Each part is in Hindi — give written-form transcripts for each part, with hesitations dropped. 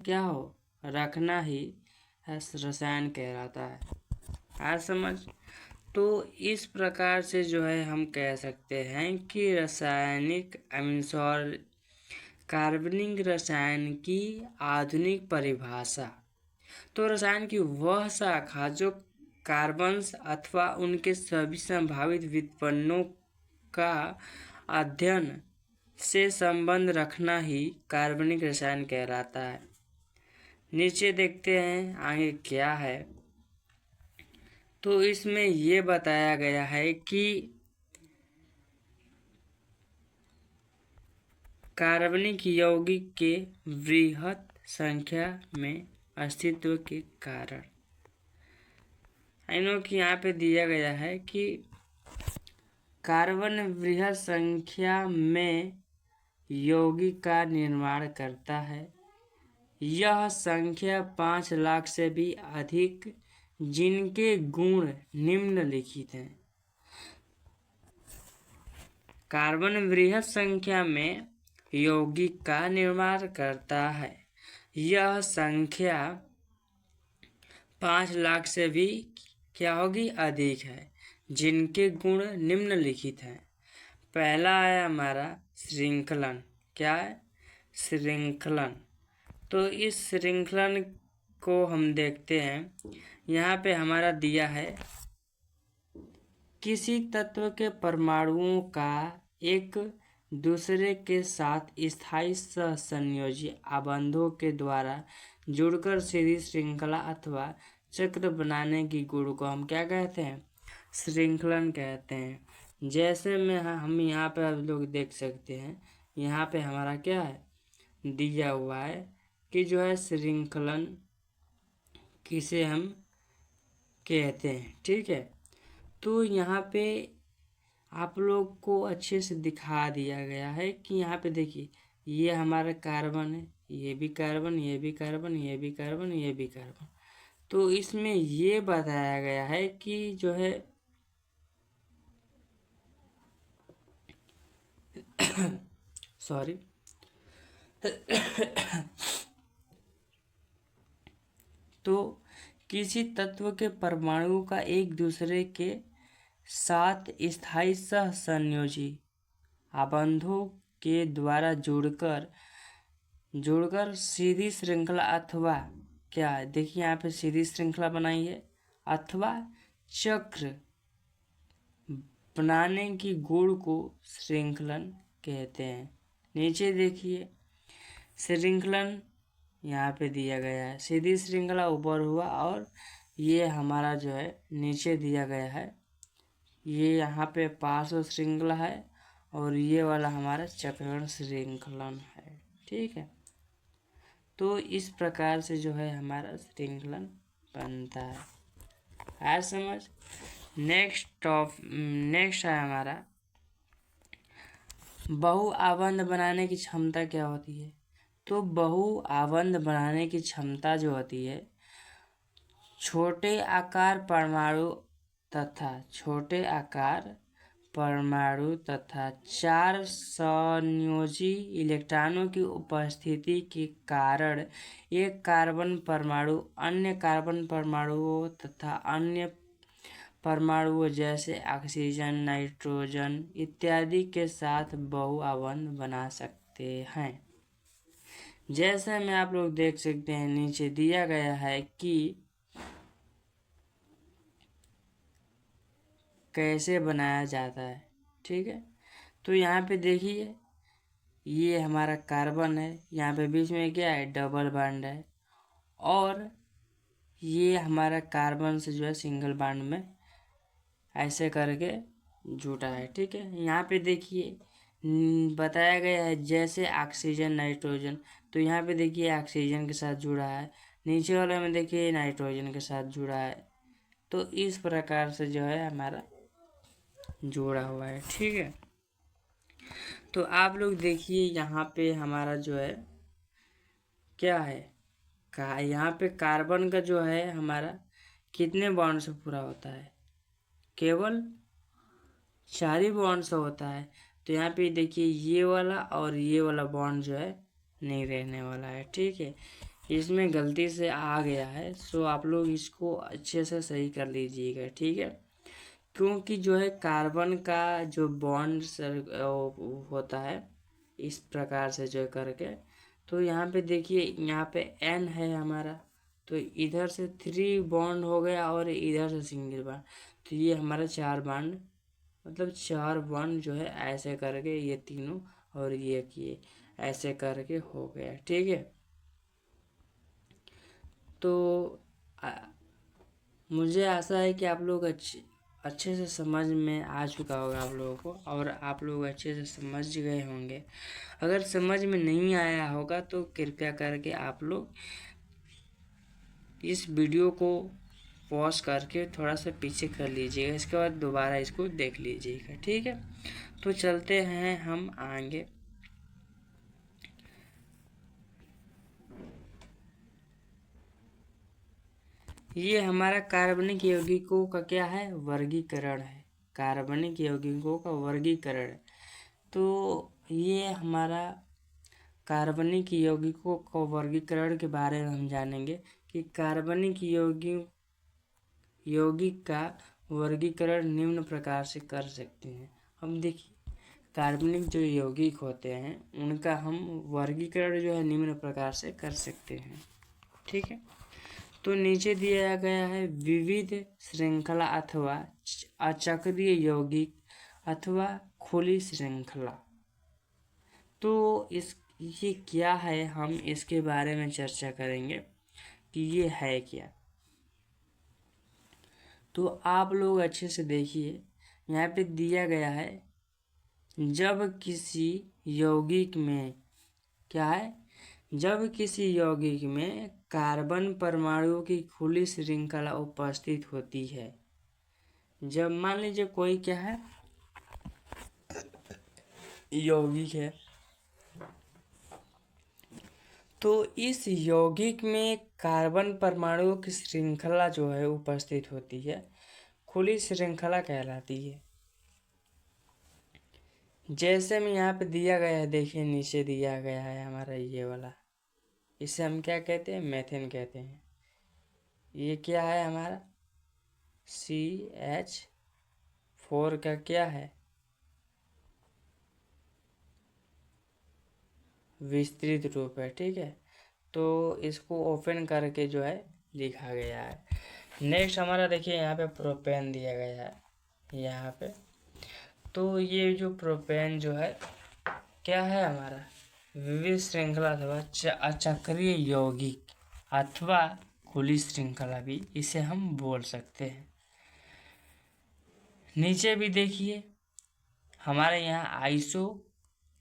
क्या हो रखना ही रसायन कहलाता है। आज समझ। तो इस प्रकार से जो है हम कह सकते हैं कि रासायनिक अमीन्स और कार्बनिक रसायन की आधुनिक परिभाषा। तो रसायन की वह शाखा जो कार्बन्स अथवा उनके सभी संभावित व्युत्पन्नों का अध्ययन से संबंध रखना ही कार्बनिक रसायन कहलाता है। नीचे देखते हैं आगे क्या है। तो इसमें ये बताया गया है कि कार्बनिक यौगिक के वृहत संख्या में अस्तित्व के कारण कि यहाँ पे दिया गया है कि कार्बन वृहत संख्या में यौगिक का निर्माण करता है। यह संख्या 5 लाख से भी अधिक जिनके गुण निम्नलिखित हैं। कार्बन वृहत संख्या में यौगिक का निर्माण करता है। यह संख्या 5 लाख से भी क्या होगी अधिक है जिनके गुण निम्नलिखित हैं। पहला है हमारा श्रृंखलन। क्या है? श्रृंखलन। तो इस श्रृंखलन को हम देखते हैं। यहाँ पे हमारा दिया है किसी तत्व के परमाणुओं का एक दूसरे के साथ स्थायी सहसंयोजी आबंधों के द्वारा जुड़कर सीधी श्रृंखला अथवा चक्र बनाने की गुण को हम क्या कहते हैं? श्रृंखलन कहते हैं। जैसे में हम यहाँ पे आप लोग देख सकते हैं, यहाँ पे हमारा क्या है दिया हुआ है कि जो है श्रृंखलन किसे हम कहते हैं। ठीक है, तो यहाँ पे आप लोग को अच्छे से दिखा दिया गया है कि यहाँ पे देखिए ये हमारा कार्बन है, ये भी कार्बन, ये भी कार्बन, ये भी कार्बन, ये भी कार्बन। तो इसमें ये बताया गया है कि जो है सॉरी तो किसी तत्व के परमाणु का एक दूसरे के साथ स्थायी सहसंयोजी आबंधों के द्वारा जोड़कर सीधी श्रृंखला अथवा क्या है देखिए यहाँ पे सीधी श्रृंखला बनाई है अथवा चक्र बनाने की गुण को श्रृंखलन कहते हैं। नीचे देखिए श्रृंखलन यहाँ पे दिया गया है, सीधी श्रृंखला ऊपर हुआ और ये हमारा जो है नीचे दिया गया है। ये यहाँ पे पार्श्व श्रृंखला है और ये वाला हमारा चक्रण श्रृंखलन है। ठीक है, तो इस प्रकार से जो है हमारा श्रृंखलन बनता है। आज समझ। नेक्स्ट है हमारा बहु आबंध बनाने की क्षमता क्या होती है। तो बहु आबंध बनाने की क्षमता जो होती है छोटे आकार परमाणु तथा 4 संयोजी इलेक्ट्रॉनों की उपस्थिति के कारण एक कार्बन परमाणु अन्य कार्बन परमाणुओं तथा अन्य परमाणुओं जैसे ऑक्सीजन, नाइट्रोजन इत्यादि के साथ बहु आबंध बना सकते हैं। जैसे में आप लोग देख सकते हैं नीचे दिया गया है कि कैसे बनाया जाता है। ठीक है, तो यहाँ पे देखिए ये हमारा कार्बन है, यहाँ पे बीच में क्या है डबल बॉन्ड है और ये हमारा कार्बन से जो है सिंगल बॉन्ड में ऐसे करके जुटा है। ठीक है, यहाँ पे देखिए बताया गया है जैसे ऑक्सीजन, नाइट्रोजन। तो यहाँ पे देखिए ऑक्सीजन के साथ जुड़ा है, नीचे वाले में देखिए नाइट्रोजन के साथ जुड़ा है। तो इस प्रकार से जो है हमारा जोड़ा हुआ है। ठीक है, तो आप लोग देखिए यहाँ पे हमारा जो है क्या है यहाँ पे कार्बन का जो है हमारा कितने बॉन्ड से पूरा होता है? केवल 4 ही बॉन्ड से होता है। तो यहाँ पे देखिए ये वाला और ये वाला बॉन्ड जो है नहीं रहने वाला है। ठीक है, इसमें गलती से आ गया है, सो आप लोग इसको अच्छे से सही कर लीजिएगा, ठीक है। क्योंकि जो है कार्बन का जो बॉन्ड होता है इस प्रकार से जो करके, तो यहाँ पे देखिए, यहाँ पे N है हमारा, तो इधर से 3 बॉन्ड हो गया और इधर से सिंगल बॉन्ड, तो ये हमारा 4 बॉन्ड, मतलब 4 बॉन्ड जो है ऐसे करके ये तीनों और ये ऐसे करके हो गया, ठीक है। तो मुझे आशा है कि आप लोग अच्छे से समझ में आ चुका होगा आप लोगों को, और आप लोग अच्छे से समझ गए होंगे। अगर समझ में नहीं आया होगा तो कृपया करके आप लोग इस वीडियो को पॉज करके थोड़ा सा पीछे कर लीजिएगा, इसके बाद दोबारा इसको देख लीजिएगा, ठीक है। तो चलते हैं हम आगे। ये हमारा कार्बनिक यौगिकों का क्या है, वर्गीकरण है। कार्बनिक यौगिकों का वर्गीकरण। तो ये हमारा कार्बनिक यौगिकों का वर्गीकरण के बारे में हम जानेंगे कि कार्बनिक यौगिक का वर्गीकरण निम्न प्रकार से कर सकते हैं। हम देखिए, कार्बनिक जो यौगिक होते हैं उनका हम वर्गीकरण जो है निम्न प्रकार से कर सकते हैं, ठीक है। तो नीचे दिया गया है विविध श्रृंखला अथवा अचक्रीय यौगिक अथवा खुली श्रृंखला। तो ये क्या है, हम इसके बारे में चर्चा करेंगे कि ये है क्या। तो आप लोग अच्छे से देखिए, यहाँ पे दिया गया है, जब किसी यौगिक में क्या है, जब किसी यौगिक में कार्बन परमाणुओं की खुली श्रृंखला उपस्थित होती है। जब मान लीजिए कोई क्या है, यौगिक है, तो इस यौगिक में कार्बन परमाणुओं की श्रृंखला जो है उपस्थित होती है, खुली श्रृंखला कहलाती है। जैसे में यहाँ पे दिया गया है, देखिए नीचे दिया गया है हमारा ये वाला, इसे हम क्या कहते हैं, मेथेन कहते हैं। ये क्या है हमारा CH4 का क्या है, विस्तृत रूप है, ठीक है। तो इसको ओपन करके जो है लिखा गया है। नेक्स्ट हमारा देखिए, यहाँ पे प्रोपेन दिया गया है यहाँ पे। तो ये जो प्रोपेन जो है क्या है हमारा, विविध श्रृंखला अथवा अचक्रीय यौगिक अथवा खुली श्रृंखला भी इसे हम बोल सकते हैं। नीचे भी देखिए, हमारे यहाँ आइसो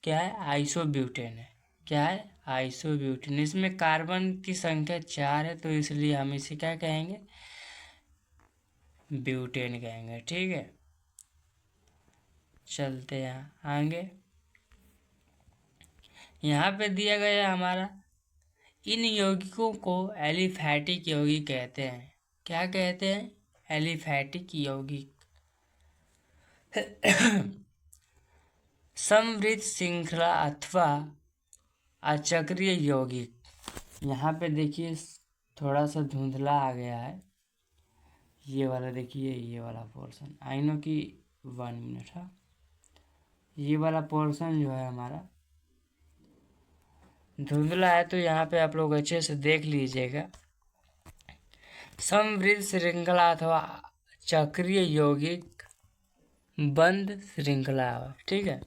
क्या है, आइसोब्यूटेन है। क्या है, आइसोब्यूटेन। इसमें कार्बन की संख्या 4 है, तो इसलिए हम इसे क्या कहेंगे, ब्यूटेन कहेंगे, ठीक है। चलते हैं आगे। यहाँ पे दिया गया है हमारा, इन यौगिकों को एलिफैटिक यौगिक कहते हैं। क्या कहते हैं, एलिफैटिक यौगिक। समवृत्त श्रृंखला अथवा अचक्रीय यौगिक। यहाँ पे देखिए थोड़ा सा धुंधला आ गया है, ये वाला देखिए, ये वाला पोर्शन, आई नो कि 1 मिनट है, ये वाला पोर्शन जो है हमारा धुंधला है, तो यहाँ पे आप लोग अच्छे से देख लीजिएगा। समवृत्त श्रृंखला अथवा चक्रीय यौगिक बंद श्रृंखला, ठीक है।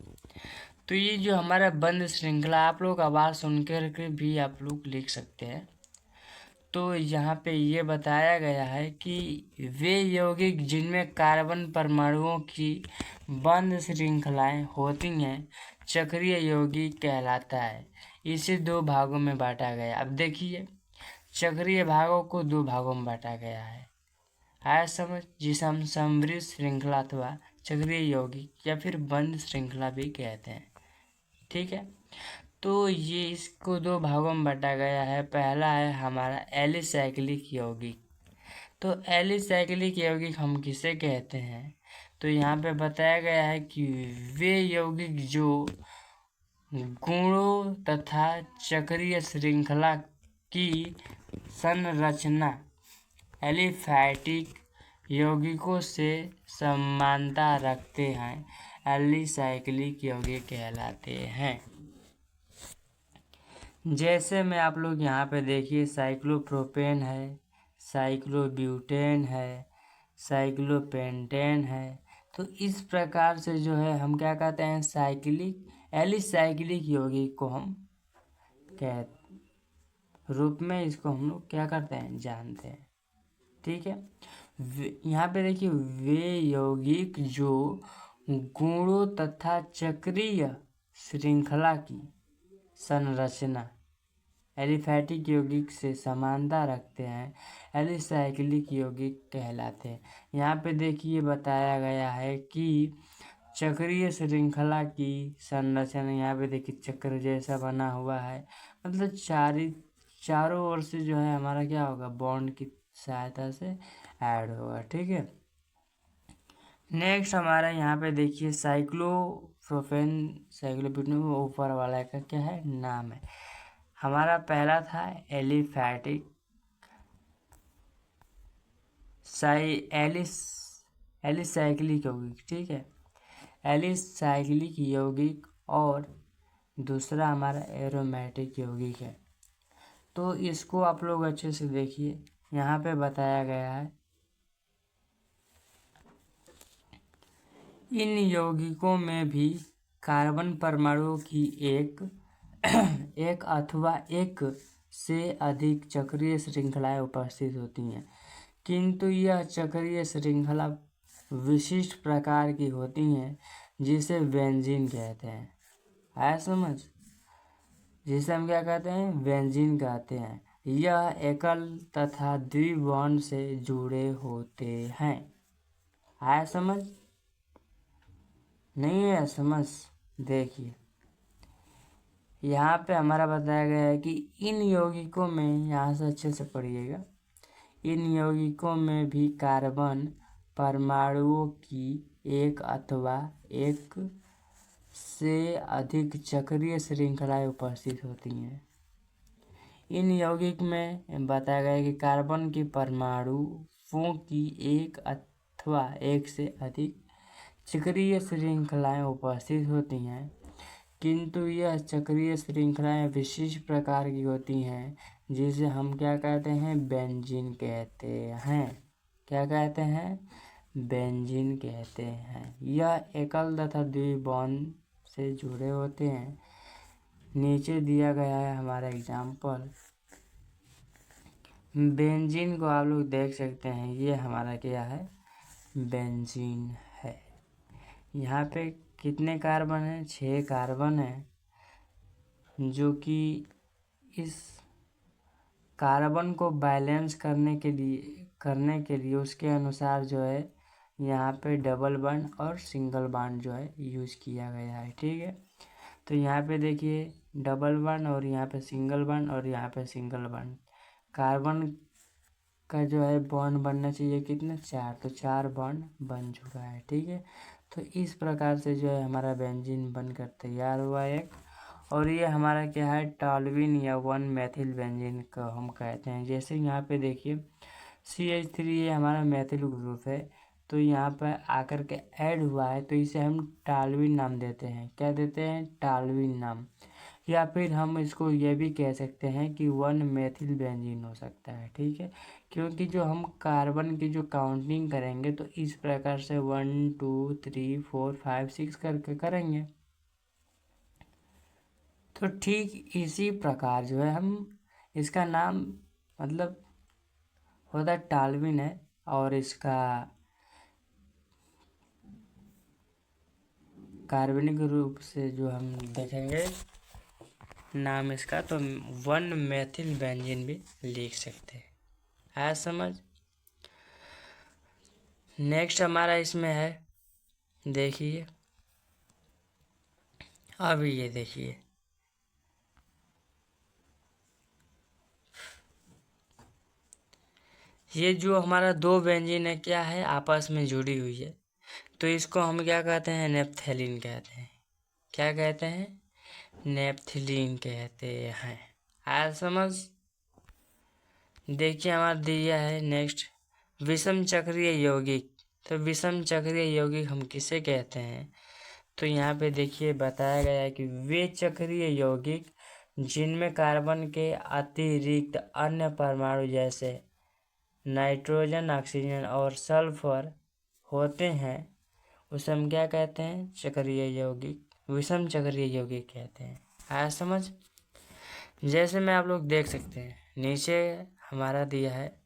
तो ये जो हमारा बंद श्रृंखला, आप लोग आवाज़ सुनकर के भी आप लोग लिख सकते हैं। तो यहाँ पे ये बताया गया है कि वे यौगिक जिनमें कार्बन परमाणुओं की बंद श्रृंखलाएं होती हैं चक्रीय यौगिक कहलाता है। इसे 2 भागों में बांटा गया। अब देखिए, चक्रीय भागों को 2 भागों में बांटा गया है, आया समझ, जिसे हम समवृत्त श्रृंखला अथवा चक्रीय यौगिक या फिर बंद श्रृंखला भी कहते हैं, ठीक है। तो ये इसको 2 भागों में बांटा गया है। पहला है हमारा एलिसाइक्लिक यौगिक। तो एलिसाइक्लिक यौगिक हम किसे कहते हैं, तो यहाँ पे बताया गया है कि वे यौगिक जो गुणों तथा चक्रीय श्रृंखला की संरचना एलिफैटिक यौगिकों से समानता रखते हैं, एलिसाइक्लिक यौगिक कहलाते हैं। जैसे में आप लोग यहाँ पे देखिए साइक्लोप्रोपेन है, साइक्लोब्यूटेन है, साइक्लोपेंटेन है। तो इस प्रकार से जो है हम क्या कहते हैं, एलिसाइक्लिक यौगिक को हम कह रूप में इसको हम लोग क्या करते हैं, जानते हैं। ठीक है, यहाँ पे देखिए वे यौगिक जो गुणों तथा चक्रीय श्रृंखला की संरचना एलिफैटिक यौगिक से समानता रखते हैं, एलिसाइक्लिक यौगिक कहलाते हैं। यहाँ पे देखिए बताया गया है कि चक्रीय श्रृंखला की संरचना, यहाँ पे देखिए चक्र जैसा बना हुआ है, मतलब चारों ओर से जो है हमारा क्या होगा, बॉन्ड की सहायता से ऐड होगा। ठीक है, नेक्स्ट हमारा यहाँ पे देखिए साइक्लोप्रोपेन, साइक्लोब्यूटेन, ऊपर वाला का क्या है, नाम है। हमारा पहला था एलिफैटिक एलिसाइक्लिक यौगिक। ठीक है, एलिसाइक्लिक यौगिक और दूसरा हमारा एरोमेटिक यौगिक है। तो इसको आप लोग अच्छे से देखिए, यहाँ पे बताया गया है इन यौगिकों में भी कार्बन परमाणुओं की एक अथवा एक से अधिक चक्रीय श्रृंखलाएं उपस्थित होती हैं, किंतु यह चक्रीय श्रृंखला विशिष्ट प्रकार की होती हैं, जिसे बेंजीन कहते हैं। आया समझ, जिसे हम क्या कहते हैं, बेंजीन कहते हैं। यह एकल तथा द्विबॉन्ड से जुड़े होते हैं। आया समझ, नहीं है समझ, देखिए यहाँ पे हमारा बताया गया है कि इन यौगिकों में, यहाँ से अच्छे से पढ़िएगा, इन यौगिकों में भी कार्बन परमाणुओं की एक अथवा एक से अधिक चक्रीय श्रृंखलाएं उपस्थित होती हैं। इन यौगिक में बताया गया है कि कार्बन के परमाणुओं की एक अथवा एक से अधिक चक्रीय श्रृंखलाएं उपस्थित होती हैं, किंतु यह चक्रीय श्रृंखलाएं विशिष्ट प्रकार की होती हैं, जिसे हम क्या कहते हैं, बेंजीन कहते हैं। क्या कहते हैं, बेंजीन कहते हैं। यह एकल तथा द्विबॉन्ड से जुड़े होते हैं। नीचे दिया गया है हमारा एग्जाम्पल, बेंजीन को आप लोग देख सकते हैं, ये हमारा क्या है, बेंजीन है। यहाँ पे कितने कार्बन है, 6 कार्बन है, जो कि इस कार्बन को बैलेंस करने के लिए उसके अनुसार जो है यहाँ पे डबल बॉन्ड और सिंगल बॉन्ड जो है यूज किया गया है। ठीक है, तो यहाँ पे देखिए डबल बॉन्ड और यहाँ पे सिंगल बॉन्ड और यहाँ पे सिंगल बॉन्ड। कार्बन का जो है बॉन्ड बनना चाहिए कितना, 4, तो 4 बॉन्ड बन चुका है। ठीक है, तो इस प्रकार से जो है हमारा बेंजीन बनकर तैयार हुआ एक। और ये हमारा क्या है, टॉल्यूइन या 1 मेथिल बेंजीन का हम कहते हैं। जैसे यहाँ पे देखिए CH3 ये हमारा मेथिल ग्रुप है, तो यहाँ पर आकर के ऐड हुआ है, तो इसे हम टॉल्यूइन नाम देते हैं। क्या देते हैं, टॉल्यूइन नाम। या फिर हम इसको ये भी कह सकते हैं कि 1 मेथिल बेंजीन हो सकता है। ठीक है, क्योंकि जो हम कार्बन की जो काउंटिंग करेंगे तो इस प्रकार से 1 2 3 4 5 6 करके करेंगे। तो ठीक इसी प्रकार जो है हम इसका नाम मतलब होता टॉल्यूइन है, और इसका कार्बनिक रूप से जो हम देखेंगे नाम इसका, तो 1 मेथिल बेंजीन भी लिख सकते हैं। आया समझ। नेक्स्ट हमारा इसमें है, देखिए अब ये देखिए ये जो हमारा 2 बेंजीन है क्या है, आपस में जुड़ी हुई है, तो इसको हम क्या कहते हैं, नेप्थेलीन कहते हैं। क्या कहते हैं, नेप्थेलीन कहते हैं। आया समझ। देखिए हमारा दिया है नेक्स्ट विषम चक्रीय यौगिक। तो विषम चक्रीय यौगिक हम किसे कहते हैं? तो यहाँ पे देखिए बताया गया है कि वे चक्रीय यौगिक जिनमें कार्बन के अतिरिक्त अन्य परमाणु जैसे नाइट्रोजन, ऑक्सीजन और सल्फर होते हैं उसे हम क्या कहते हैं? चक्रीय यौगिक, विषम चक्रीय यौगिक कहते हैं। आया समझ? जैसे में आप लोग देख सकते हैं नीचे हमारा दिया है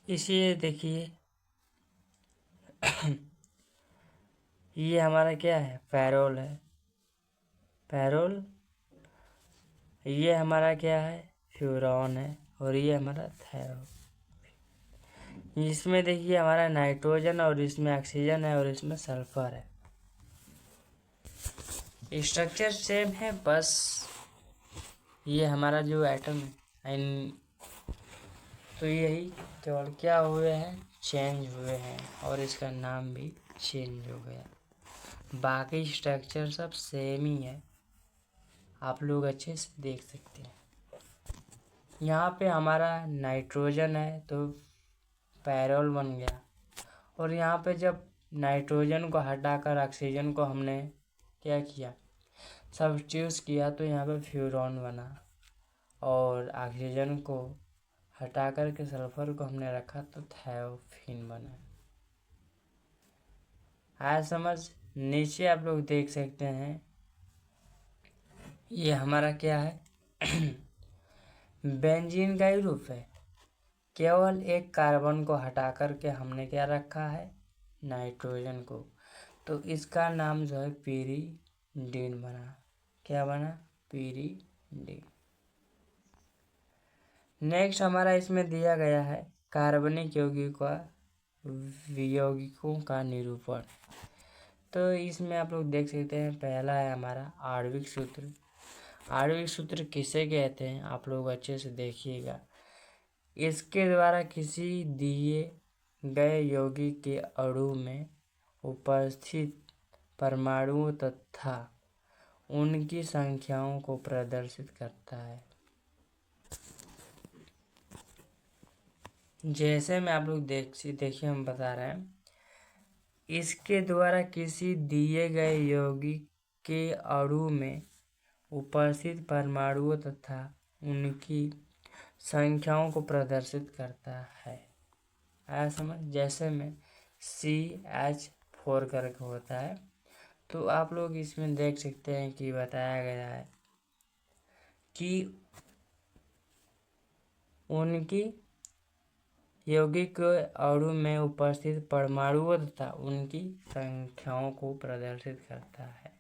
इसे देखिए ये हमारा क्या है? पेरोल है, पेरोल। ये हमारा क्या है? फ्यूरॉन है। और ये हमारा थायरो। इसमें देखिए हमारा नाइट्रोजन और इसमें ऑक्सीजन है और इसमें सल्फर है। स्ट्रक्चर सेम है, बस ये हमारा जो एटम है तो यही केवल क्या हुए हैं? चेंज हुए हैं और इसका नाम भी चेंज हो गया। बाकी स्ट्रक्चर सब सेम ही है, आप लोग अच्छे से देख सकते हैं। यहाँ पे हमारा नाइट्रोजन है तो पेरोल बन गया, और यहाँ पे जब नाइट्रोजन को हटाकर ऑक्सीजन को हमने क्या किया? सब्स्टिट्यूट किया, तो यहाँ पे फ्यूरॉन बना, और ऑक्सीजन को हटा कर के सल्फर को हमने रखा तो थायोफिन बना। आया समझ? नीचे आप लोग देख सकते हैं ये हमारा क्या है? बेंजीन का ही रूप है, केवल एक कार्बन को हटा कर के हमने क्या रखा है? नाइट्रोजन को। तो इसका नाम जो है पीरीडीन बना। क्या बना? पीरीडीन। नेक्स्ट हमारा इसमें दिया गया है कार्बनिक यौगिकों का निरूपण। तो इसमें आप लोग देख सकते हैं पहला है हमारा आणविक सूत्र। आणविक सूत्र किसे कहते हैं आप लोग अच्छे से देखिएगा। इसके द्वारा किसी दिए गए यौगिक के अणु में उपस्थित परमाणुओं तथा उनकी संख्याओं को प्रदर्शित करता है। जैसे में आप लोग देखिए हम बता रहे हैं, इसके द्वारा किसी दिए गए यौगिक के अणु में उपस्थित परमाणुओं तथा उनकी संख्याओं को प्रदर्शित करता है। आया समझ? जैसे में CH4 करके होता है, तो आप लोग इसमें देख सकते हैं कि बताया गया है कि उनकी यौगिक अणु में उपस्थित परमाणुओं तथा उनकी संख्याओं को प्रदर्शित करता है।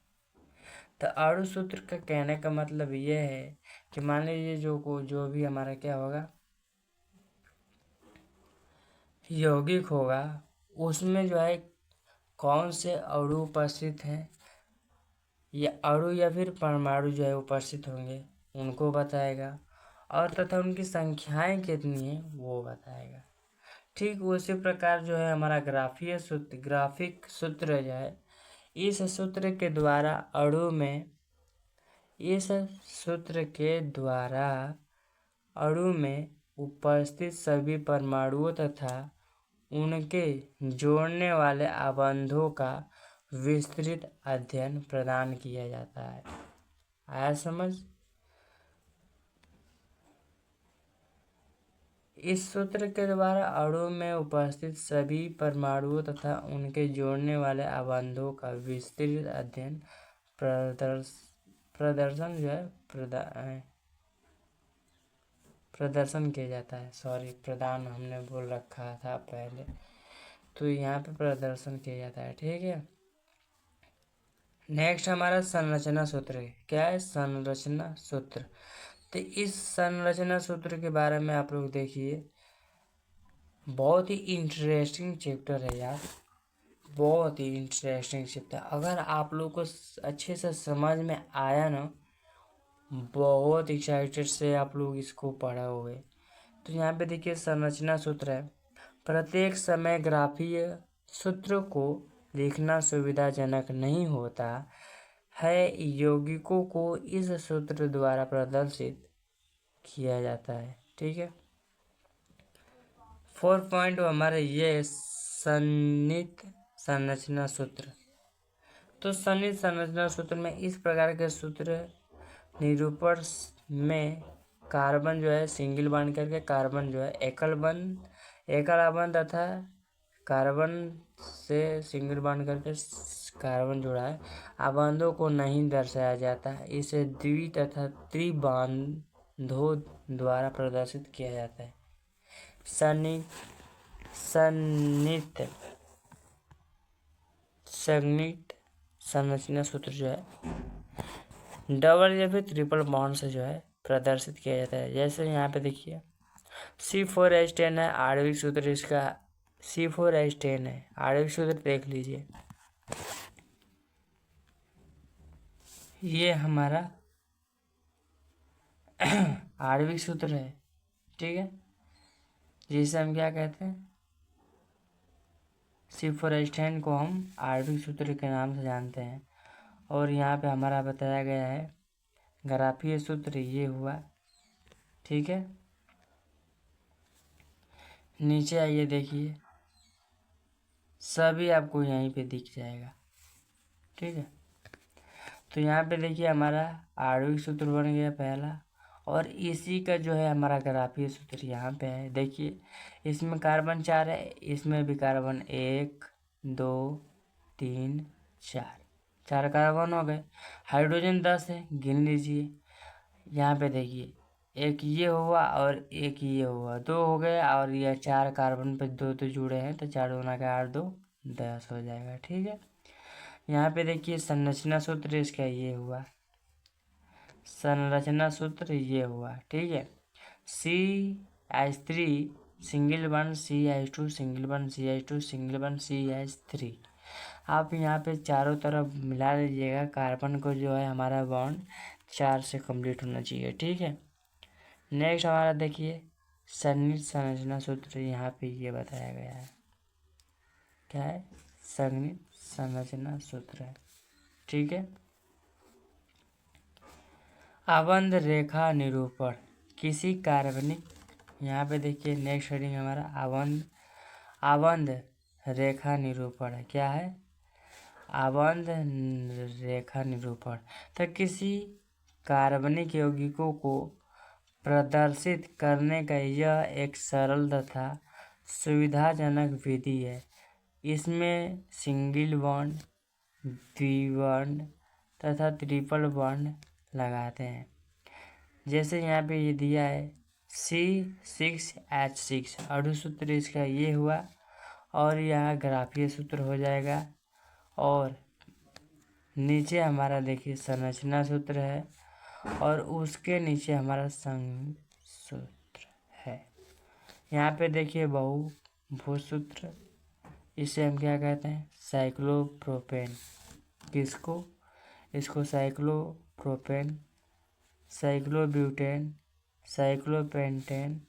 तो अणु सूत्र का कहने का मतलब ये है कि मान लीजिए जो भी हमारा क्या होगा? यौगिक होगा, उसमें जो है कौन से अणु उपस्थित हैं, या अणु या फिर परमाणु जो है उपस्थित होंगे उनको बताएगा, और तथा उनकी संख्याएं कितनी हैं वो बताएगा। ठीक उसी प्रकार जो है हमारा ग्राफिक सूत्र जो है, इस सूत्र के द्वारा अणु में उपस्थित सभी परमाणुओं तथा उनके जोड़ने वाले आबंधों का विस्तृत अध्ययन प्रदान किया जाता है। आया समझ? इस सूत्र के द्वारा अणु में उपस्थित सभी परमाणुओं तथा उनके जोड़ने वाले आबंधों का विस्तृत अध्ययन प्रदर्शन जो है प्रदर्शन किया जाता है। सॉरी, प्रदान हमने बोल रखा था पहले, तो यहाँ पे प्रदर्शन किया जाता है। ठीक है। नेक्स्ट हमारा संरचना सूत्र है। क्या है? संरचना सूत्र। तो इस संरचना सूत्र के बारे में आप लोग देखिए, बहुत ही इंटरेस्टिंग चैप्टर है यार, बहुत ही इंटरेस्टिंग चैप्टर। अगर आप लोग को अच्छे से समझ में आया ना, बहुत एक्साइटेड से आप लोग इसको पढ़ोगे। तो यहाँ पे देखिए संरचना सूत्र है। प्रत्येक समय ग्राफीय सूत्र को लिखना सुविधाजनक नहीं होता है यौगिकों को इस सूत्र द्वारा प्रदर्शित किया जाता है। ठीक है, 4 पॉइंट हमारे ये सन्निहित संरचना सूत्र। तो सन्निहित संरचना सूत्र में इस प्रकार के सूत्र निरूपण में कार्बन जो है सिंगल बॉन्ड करके, कार्बन जो है एकल आबंध तथा कार्बन से सिंगल बॉन्ड करके कार्बन जुड़ा है, आबंधों को नहीं दर्शाया जाता है। इसे द्वि तथा त्रिबंधों द्वारा प्रदर्शित किया जाता है। सन्निहित संरचना सूत्र जो है डबल या फिर ट्रिपल बॉन्ड से जो है प्रदर्शित किया जाता है। जैसे यहाँ पे देखिए C4H10 है आणविक सूत्र, इसका C4H10 है आणविक सूत्र, देख लीजिए ये हमारा आणविक सूत्र है। ठीक है, जिसे हम क्या कहते हैं, C4H10 को हम आणविक सूत्र के नाम से जानते हैं। और यहाँ पे हमारा बताया गया है ग्राफीय सूत्र ये हुआ। ठीक है, नीचे आइए देखिए सभी आपको यहीं पे दिख जाएगा। ठीक है, तो यहाँ पे देखिए हमारा आणविक सूत्र बन गया पहला, और इसी का जो है हमारा ग्राफीय सूत्र यहाँ पे है। देखिए इसमें कार्बन 4 है, इसमें भी कार्बन 1 2 3 4 कार्बन हो गए। हाइड्रोजन 10 है, गिन लीजिए। यहाँ पे देखिए एक ये हुआ और एक ये हुआ, 2 हो गए, और ये 4 कार्बन पे 2 तो जुड़े हैं, तो 4 दूना का 8 2 10 हो जाएगा। ठीक है, यहाँ पे देखिए संरचना सूत्र इसका ये हुआ, संरचना सूत्र ये हुआ। ठीक है, CH3 single bond CH2 single bond CH2 single bond CH3। आप यहाँ पे चारों तरफ मिला लीजिएगा, कार्बन को जो है हमारा बॉन्ड 4 से कंप्लीट होना चाहिए। ठीक है, नेक्स्ट हमारा देखिए सन्निहित संरचना सूत्र, यहाँ पे ये बताया गया है क्या है, सन्निहित संरचना सूत्र है। ठीक है, आबंध रेखा निरूपण किसी कार्बनिक, यहाँ पे देखिए नेक्स्ट हेडिंग हमारा आबंध रेखा निरूपण है। क्या है, आबंध रेखा निरूपण। तो किसी कार्बनिक यौगिकों को प्रदर्शित करने का यह एक सरल तथा सुविधाजनक विधि है। इसमें सिंगल बॉन्ड, द्विबॉन्ड तथा ट्रिपल बॉन्ड लगाते हैं। जैसे यहाँ पे ये दिया है C6H6, अणु सूत्र इसका ये हुआ, और यहाँ ग्राफीय सूत्र हो जाएगा, और नीचे हमारा देखिए संरचना सूत्र है, और उसके नीचे हमारा संघ सूत्र है। यहाँ पे देखिए बहुभुज सूत्र, इसे हम क्या कहते हैं, साइक्लोप्रोपेन। किसको, इसको साइक्लोप्रोपेन, साइक्लोब्यूटेन, साइक्लोपेंटेन।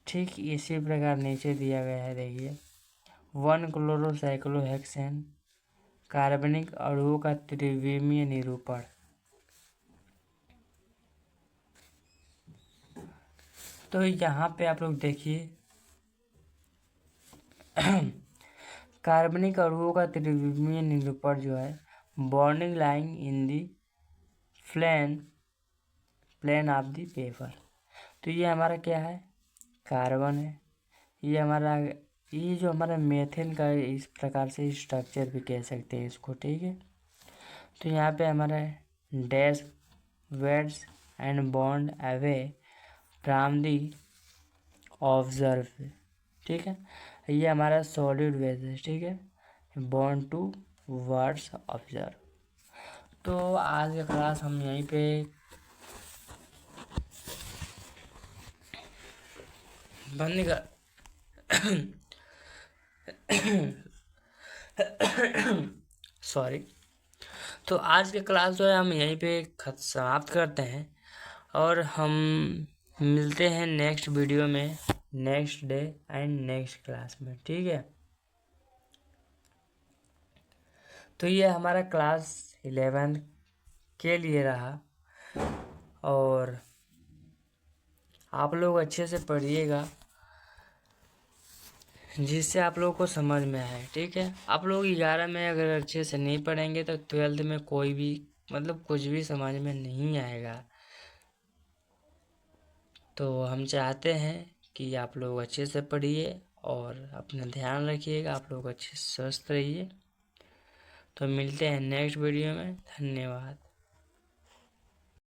ठीक इसी प्रकार नीचे दिया गया है देखिए 1-क्लोरोसाइक्लोहेक्सेन, कार्बनिक अणुओं का त्रिविमीय निरूपण। तो यहाँ पे आप लोग देखिए कार्बनिक अणुओं का त्रिविमीय निरूपण जो है, bonding line in the plane of the paper. तो ये हमारा क्या है, कार्बन है। ये जो हमारा मेथेन का इस प्रकार से स्ट्रक्चर भी कह सकते हैं इसको। ठीक है, तो यहाँ पे हमारा dash weds and bond away from the observe. ठीक है, ये हमारा सॉलिड वेज है। ठीक है, बॉन्ड टू वर्ड्स ऑब्जर्व। तो आज का क्लास हम यहीं पे बंद कर सॉरी। तो आज के क्लास जो है हम यहीं पे समाप्त करते हैं, और हम मिलते हैं नेक्स्ट वीडियो में, next day and next class में। ठीक है, तो ये हमारा क्लास 11th के लिए रहा। और आप लोग अच्छे से पढ़िएगा जिससे आप लोगों को समझ में आए, ठीक है। आप लोग 11 में अगर अच्छे से नहीं पढ़ेंगे तो 12th में कोई भी मतलब कुछ भी समझ में नहीं आएगा। तो हम चाहते हैं कि आप लोग अच्छे से पढ़िए और अपना ध्यान रखिएगा, आप लोग अच्छे से स्वस्थ रहिए। तो मिलते हैं नेक्स्ट वीडियो में। धन्यवाद।